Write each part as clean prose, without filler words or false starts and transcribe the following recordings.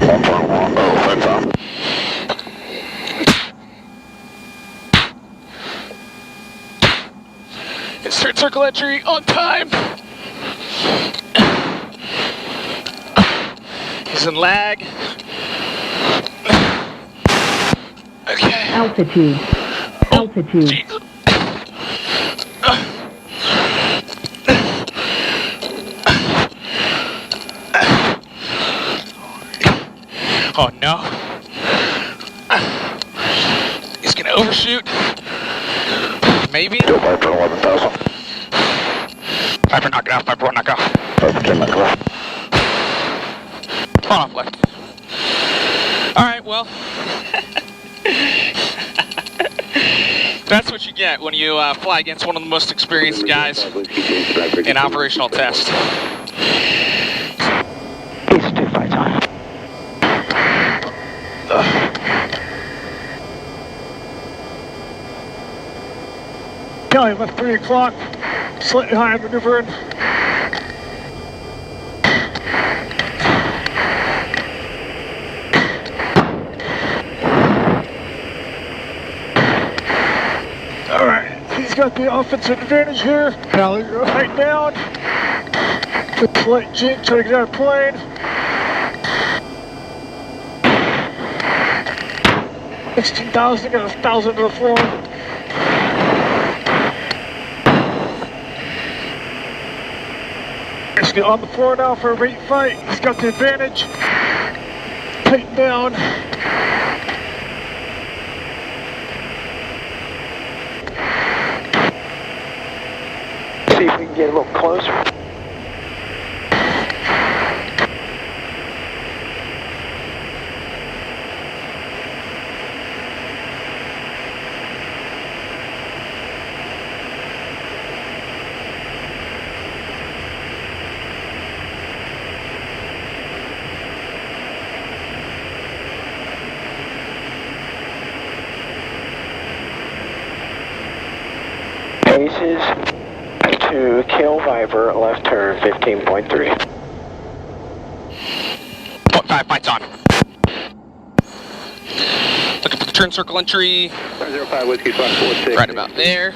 1.1, that's on. Insert circle entry on time. He's in lag. Okay. Altitude. Altitude. Jeez. Oh no. He's gonna overshoot. Maybe. Still Viper 11,000. Viper knock it off, Viper 1 knock it off. Viper 10 knock it off. Front off left. Alright, well. That's what you get when you fly against one of the most experienced guys in operational test. Base 2 fights on. Kelly left 3 o'clock, slightly high maneuvering. Alright, he's got the offensive advantage here. Kelly, right down. With slight jig, trying to get out of plane. 16,000, got 1,000 to the floor. He's on the floor now for a rate fight. He's got the advantage. Tighten down. See if we can get a little closer. Aces to kill Viper, left turn 15.3. 0.5, fights on. Looking for the turn circle entry. 05 Whiskey Fox 46. Right about there.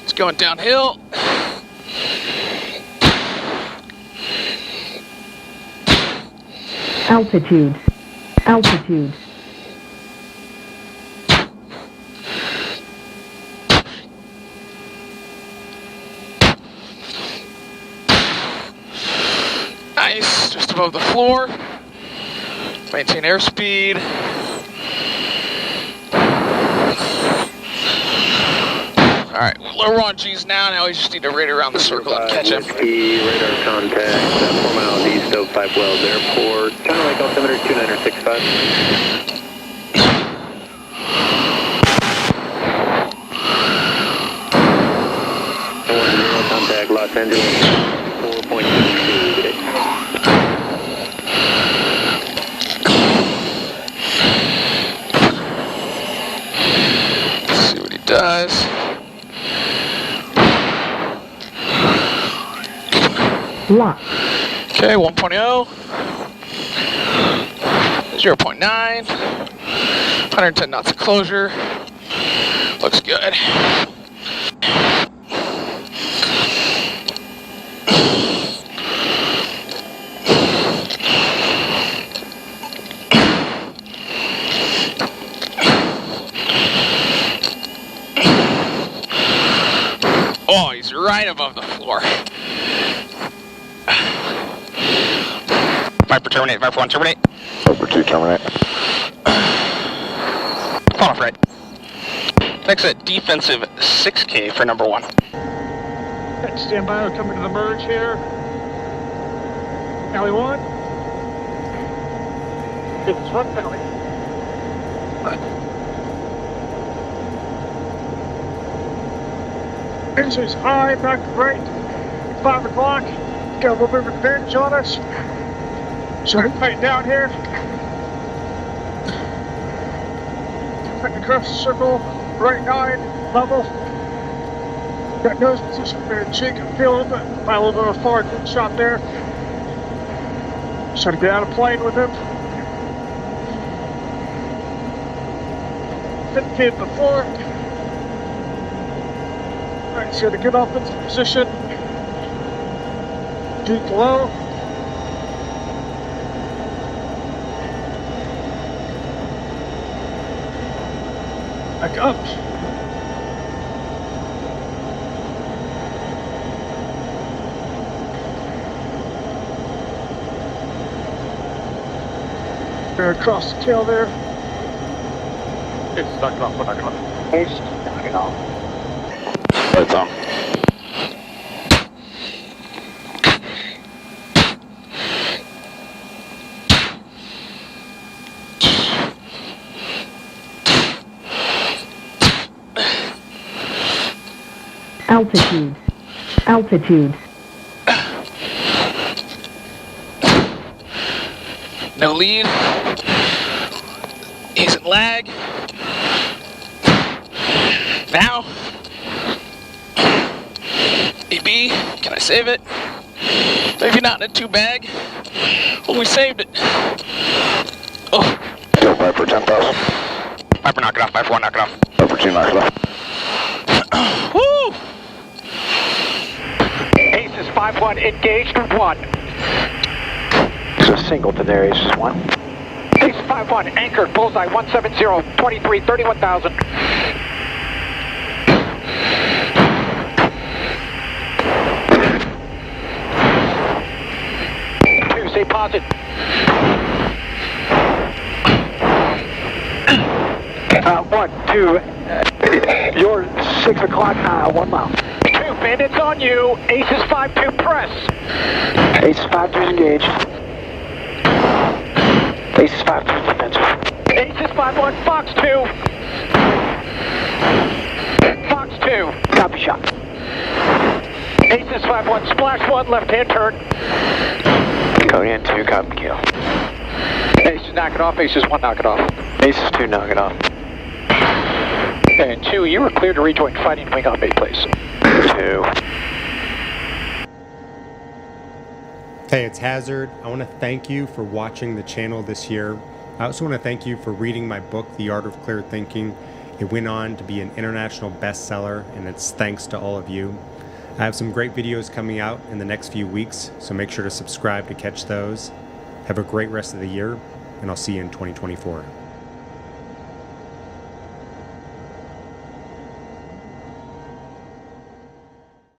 It's going downhill. Altitude. Altitude. Nice, just above the floor. Maintain airspeed. Alright, we're on G's now we just need to rate around the circle and catch him. Whiskey, radar contact, 4 miles east of 5 Wells Airport. China Lake altimeter 2965. Contact Los Angeles 4.22 today. See what he does. Lock. Okay, 1.0. 0.9. 110 knots of closure. Looks good. Oh, he's right above the floor. Viper terminate, Viper 1 terminate. Viper 2 terminate. Fall off right. Exit defensive 6K for number 1. Stand by, we're coming to the merge here. Alley 1. It's front alley. Engine's high, back to right. 5 o'clock. Got a little bit of advantage on us. Trying to tighten down here. across the circle, right 9, level. Got nose position there, cheek and feeling, but by a little bit of a forward shot there. Trying to get out of plane with him. 50 feet before. Alright, so to get off into position. Deep low. Back up. Bear across the tail there. It's knocked off, we're knocking off. It's knocking off. Lights on. Altitude. Altitude. No lead. He's in lag. Now. AB, can I save it? Maybe not in a 2-bag. Well, we saved it. Oh. Go Viper 10,000. Viper, knock it off. Viper 1, knock it off. Viper 2, knock it off. Woo! Aces 5-1, engaged with 1. It's a singleton there, Aces 1. Ace 5-1, anchored, bullseye 170, 23, 31,000. Stay positive. One, two, you're 6 o'clock, 1 mile. 2, bandits on you. Aces 5-2, press. Aces 5-2 is engaged. Aces 5-2 is defensive. Aces 5-1, Fox 2. Fox 2. Copy shot. Aces 5-1, splash 1, left-hand turn. Cody 2, copy kill. Aces knock it off, Aces 1 knock it off. Aces 2, knock it off. And 2, you are cleared to rejoin fighting wing on bait, please. 2. Hey, it's Hazard. I want to thank you for watching the channel this year. I also want to thank you for reading my book, The Art of Clear Thinking. It went on to be an international bestseller, and it's thanks to all of you. I have some great videos coming out in the next few weeks, so make sure to subscribe to catch those. Have a great rest of the year, and I'll see you in 2024.